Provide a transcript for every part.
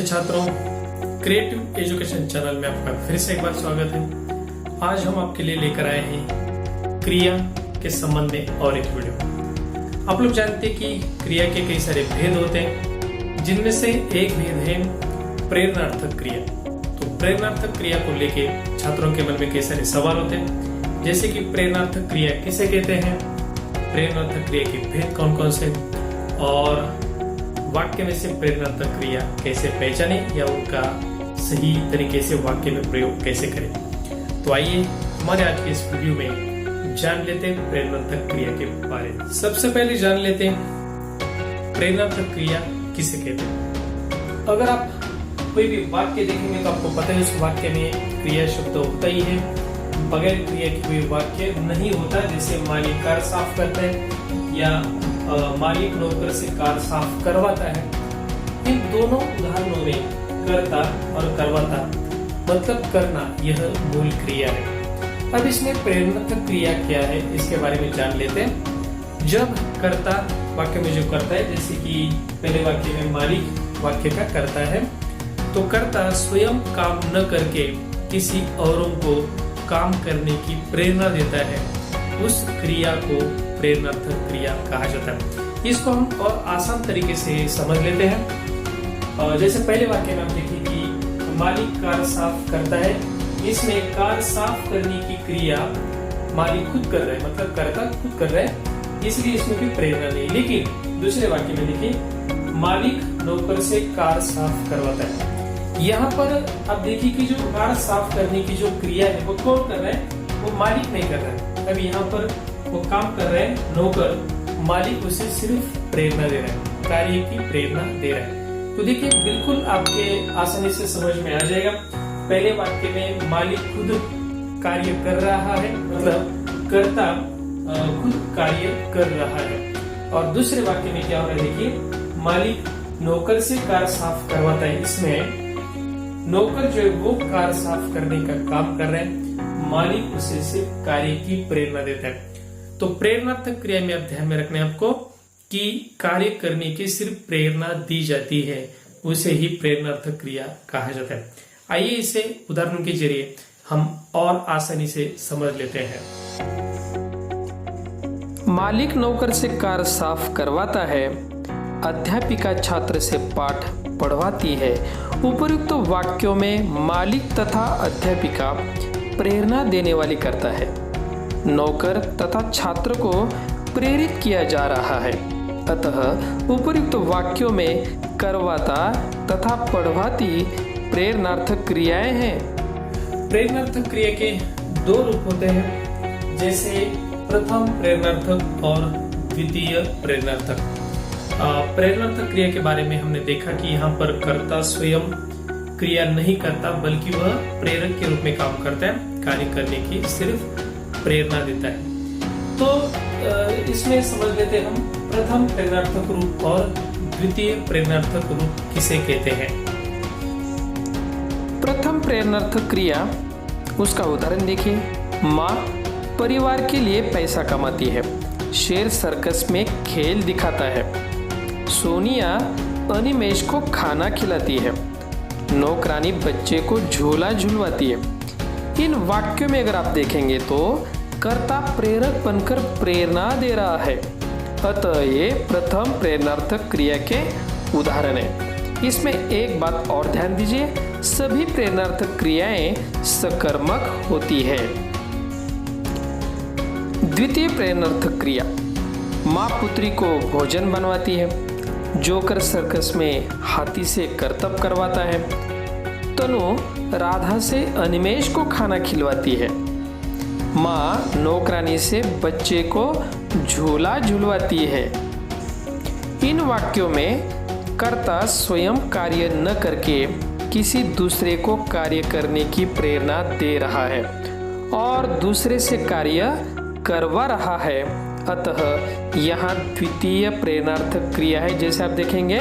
छात्रों, creative education channel में आपका फिर से एक बार स्वागत है। आज हम आपके लिए लेकर आए हैं क्रिया के संबंध में और एक वीडियो। आप लोग जानते हैं कि क्रिया के कई सारे भेद होते हैं, जिनमें से एक भेद है प्रेरणार्थक क्रिया। तो प्रेरणार्थक क्रिया को लेके छात्रों के मन में कई सारे सवाल होते हैं, जैसे कि प्रेरणार्थक क्रिया किसे कहते हैं, प्रेरणार्थक क्रिया के भेद कौन कौन से, और वाक्य में से प्रेरणार्थक क्रिया कैसे पहचाने या उनका सही तरीके से वाक्य में प्रयोग कैसे करें। तो आइए हमारे आज के इस वीडियो में जान लेते हैं प्रेरणार्थक क्रिया के बारे में। सबसे पहले जान लेते हैं प्रेरणार्थक क्रिया किसे कहते हैं। अगर आप कोई भी वाक्य देखेंगे तो आपको पता है उस वाक्य में क्रिया शब्द होता ही है, बगैर क्रिया के कोई वाक्य नहीं होता। जैसे मालिक कार साफ करता है या मालिक नौकर से कार साफ करवाता है। इन दोनों उदाहरणों में करता और करवाता मतलब करना, यह मूल क्रिया है। अब इसमें प्रेरणार्थक क्रिया क्या है इसके बारे में जान लेते हैं। जब कर्ता वाक्य में जो करता है, जैसे कि पहले वाक्य में मालिक वाक्य का करता है, तो कर्ता स्वयं काम न करके किसी औरों को काम करने की प्रेरणा देता है, उस क्रिया को प्रेरणार्थक क्रिया कहा जाता है। इसको हम और आसान तरीके से समझ लेते हैं। जैसे पहले वाक्य में आप देखिए कि मालिक कार साफ करता है, इसमें कार साफ करने की क्रिया मालिक खुद कर रहा है, मतलब कर्ता खुद कर रहा है, इसलिए इसमें कोई प्रेरणा नहीं। लेकिन दूसरे वाक्य में देखिए मालिक नौकर से कार साफ करवाता है। यहाँ पर आप देखिए कि जो कार साफ करने की जो क्रिया है वो कौन कर रहा है, वो मालिक नहीं कर रहा है। अब यहाँ पर वो काम कर रहे हैं नौकर, मालिक उसे सिर्फ प्रेरणा दे रहा है, कार्य की प्रेरणा दे रहा है। तो देखिए बिल्कुल आपके आसानी से समझ में आ जाएगा। पहले वाक्य में मालिक खुद कार्य कर रहा है, मतलब कर्ता खुद कार्य कर रहा है। और दूसरे वाक्य में क्या हो रहा है, देखिए मालिक नौकर से कार साफ करवाता है। इसमें नौकर जो है वो कार साफ करने का काम कर रहे हैं, मालिक उसे सिर्फ कार्य की प्रेरणा देता है। तो प्रेरणार्थक क्रिया में आप ध्यान में रखना है आपको कि कार्य करने की सिर्फ प्रेरणा दी जाती है, उसे ही प्रेरणार्थक क्रिया कहा जाता है। आइए इसे उदाहरण के जरिए हम और आसानी से समझ लेते हैं। मालिक नौकर से कार साफ करवाता है, अध्यापिका छात्र से पाठ पढ़वाती है। उपयुक्त वाक्यों में मालिक तथा अध्यापिका प्रेरणा देने वाली करता है, नौकर तथा छात्र को प्रेरित किया जा रहा है। अतः उपयुक्त वाक्यों में करवाता तथा पढ़वाती प्रेरणार्थक क्रियाएं हैं। प्रेरणार्थक क्रिया के दो रूप होते हैं, जैसे प्रथम प्रेरणार्थक और द्वितीय प्रेरणार्थक। प्रेरणार्थक क्रिया के बारे में हमने देखा कि यहाँ पर कर्ता स्वयं क्रिया नहीं करता, बल्कि वह प्रेरक के रूप में काम करता है, कार्य करने की सिर्फ प्रेरणा देता है। तो इसमें समझ लेते हम प्रथम प्रेरणार्थक रूप और द्वितीय प्रेरणार्थक रूप किसे कहते हैं। प्रथम प्रेरणार्थक क्रिया, उसका उदाहरण देखिए। माँ परिवार के लिए पैसा कमाती है, शेर सर्कस में खेल दिखाता है, सोनिया अनिमेश को खाना खिलाती है, नौकरानी बच्चे को झूला झुलवाती है। इन वाक्यों में अगर आप देखेंगे तो कर्ता प्रेरक बनकर प्रेरणा दे रहा है, अतः ये प्रथम प्रेरणार्थक क्रिया के उदाहरण है। इसमें एक बात और ध्यान दीजिए, सभी प्रेरणार्थक क्रियाएं सकर्मक होती है। द्वितीय प्रेरणार्थक क्रिया, माँ पुत्री को भोजन बनवाती है, जोकर सर्कस में हाथी से करतब करवाता है, तनु राधा से अनिमेश को खाना खिलवाती है, माँ नौकरानी से बच्चे को झूला झुलवाती है। इन वाक्यों में कर्ता स्वयं कार्य न करके किसी दूसरे को कार्य करने की प्रेरणा दे रहा है और दूसरे से कार्य करवा रहा है, अतः यहाँ द्वितीय प्रेरणार्थक क्रिया है। जैसे आप देखेंगे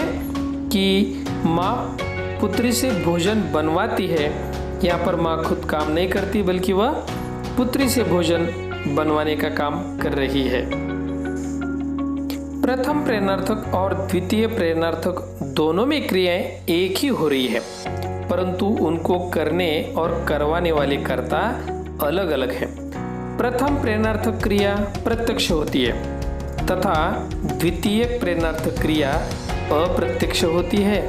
कि माँ पुत्री से भोजन बनवाती है, यहाँ पर माँ खुद काम नहीं करती बल्कि वह पुत्री से भोजन बनवाने का काम कर रही है। प्रथम प्रेरणार्थक और द्वितीय प्रेरणार्थक दोनों में क्रियाएं एक ही हो रही है, परंतु उनको करने और करवाने वाले कर्ता अलग अलग हैं। प्रथम प्रेरणार्थक क्रिया प्रत्यक्ष होती है तथा द्वितीय प्रेरणार्थक क्रिया अप्रत्यक्ष होती है।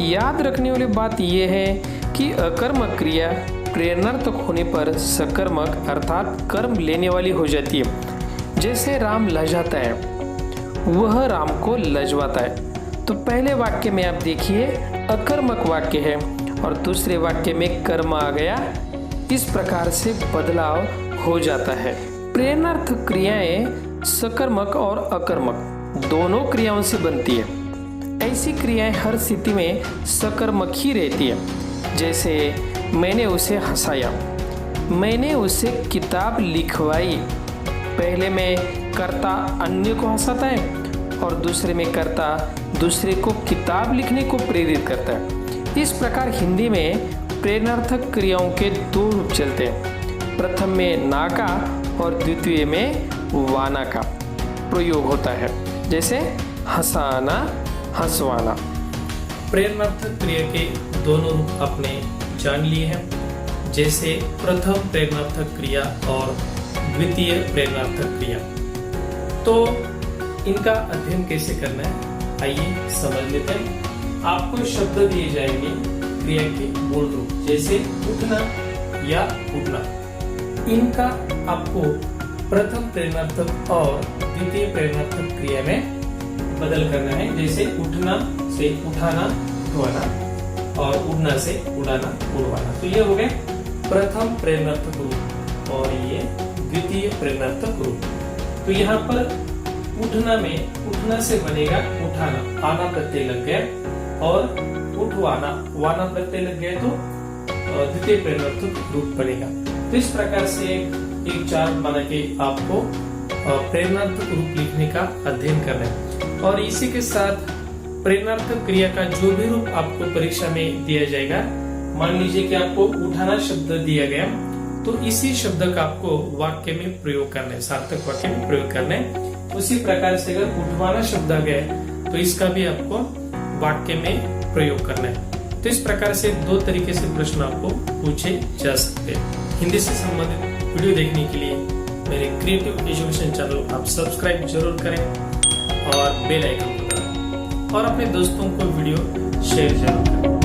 याद रखने वाली बात यह है कि अकर्मक क्रिया प्रेरणार्थक होने पर सकर्मक अर्थात कर्म लेने वाली हो जाती है। जैसे राम लजाता है, वह राम को लजवाता है। तो पहले वाक्य में आप देखिए अकर्मक वाक्य है और दूसरे वाक्य में कर्म आ गया। इस प्रकार से बदलाव हो जाता है। प्रेरणार्थक क्रियाएं सकर्मक और अकर्मक दोनों क्रियाओं से बनती है। ऐसी क्रियाएं हर स्थिति में सकर्मक ही रहती है। जैसे मैंने उसे हंसाया, मैंने उसे किताब लिखवाई। पहले में कर्ता अन्य को हंसाता है और दूसरे में कर्ता दूसरे को किताब लिखने को प्रेरित करता है। इस प्रकार हिंदी में प्रेरणार्थक क्रियाओं के दो रूप चलते हैं। प्रथम में ना का और द्वितीय में वाना का प्रयोग होता है। जैसे हंसाना, हंसवाना। प्रेरणार्थक क्रिया के दोनों रूप आपने जान लिए हैं, जैसे प्रथम प्रेरणार्थक क्रिया और द्वितीय प्रेरणार्थक क्रिया। तो इनका अध्ययन कैसे करना है, आइए समझ लेते हैं। आपको शब्द दिए जाएंगे क्रिया के मूल रूप, जैसे उठना या उठना। इनका आपको प्रथम प्रेरणार्थक और द्वितीय प्रेरणार्थक क्रिया में बदल करना है। जैसे उठना से उठाना, उठवाना, और उड़ना से उड़ाना, उड़वाना। तो ये हो गए प्रथम प्रेरणार्थक रूप और ये द्वितीय प्रेरणार्थक रूप। तो यहाँ पर उठना में उठना से बनेगा उठाना, आना प्रत्यय लग गया, और उठवाना वाना प्रत्यय लग गया तो द्वितीय प्रेरणार्थक रूप बनेगा। तो इस प्रकार से एक चार्ट बना के आपको प्रेरणार्थक रूप लिखने का अध्ययन करना है। और इसी के साथ प्रेरणार्थक क्रिया का जो भी रूप आपको परीक्षा में दिया जाएगा, मान लीजिए कि आपको उठाना शब्द दिया गया, तो इसी शब्द का आपको वाक्य में प्रयोग करना है, सार्थक वाक्य में प्रयोग करना है। उसी प्रकार से अगर उठवाना शब्द आ गया तो इसका भी आपको वाक्य में प्रयोग करना है। तो इस प्रकार से दो तरीके से प्रश्न आपको पूछे जा सकते हैं। हिंदी से संबंधित वीडियो देखने के लिए मेरे क्रिएटिव एजुकेशन चैनल आप सब्सक्राइब जरूर करें और बेल आइकन को दबाएं और अपने दोस्तों को वीडियो शेयर जरूर करें।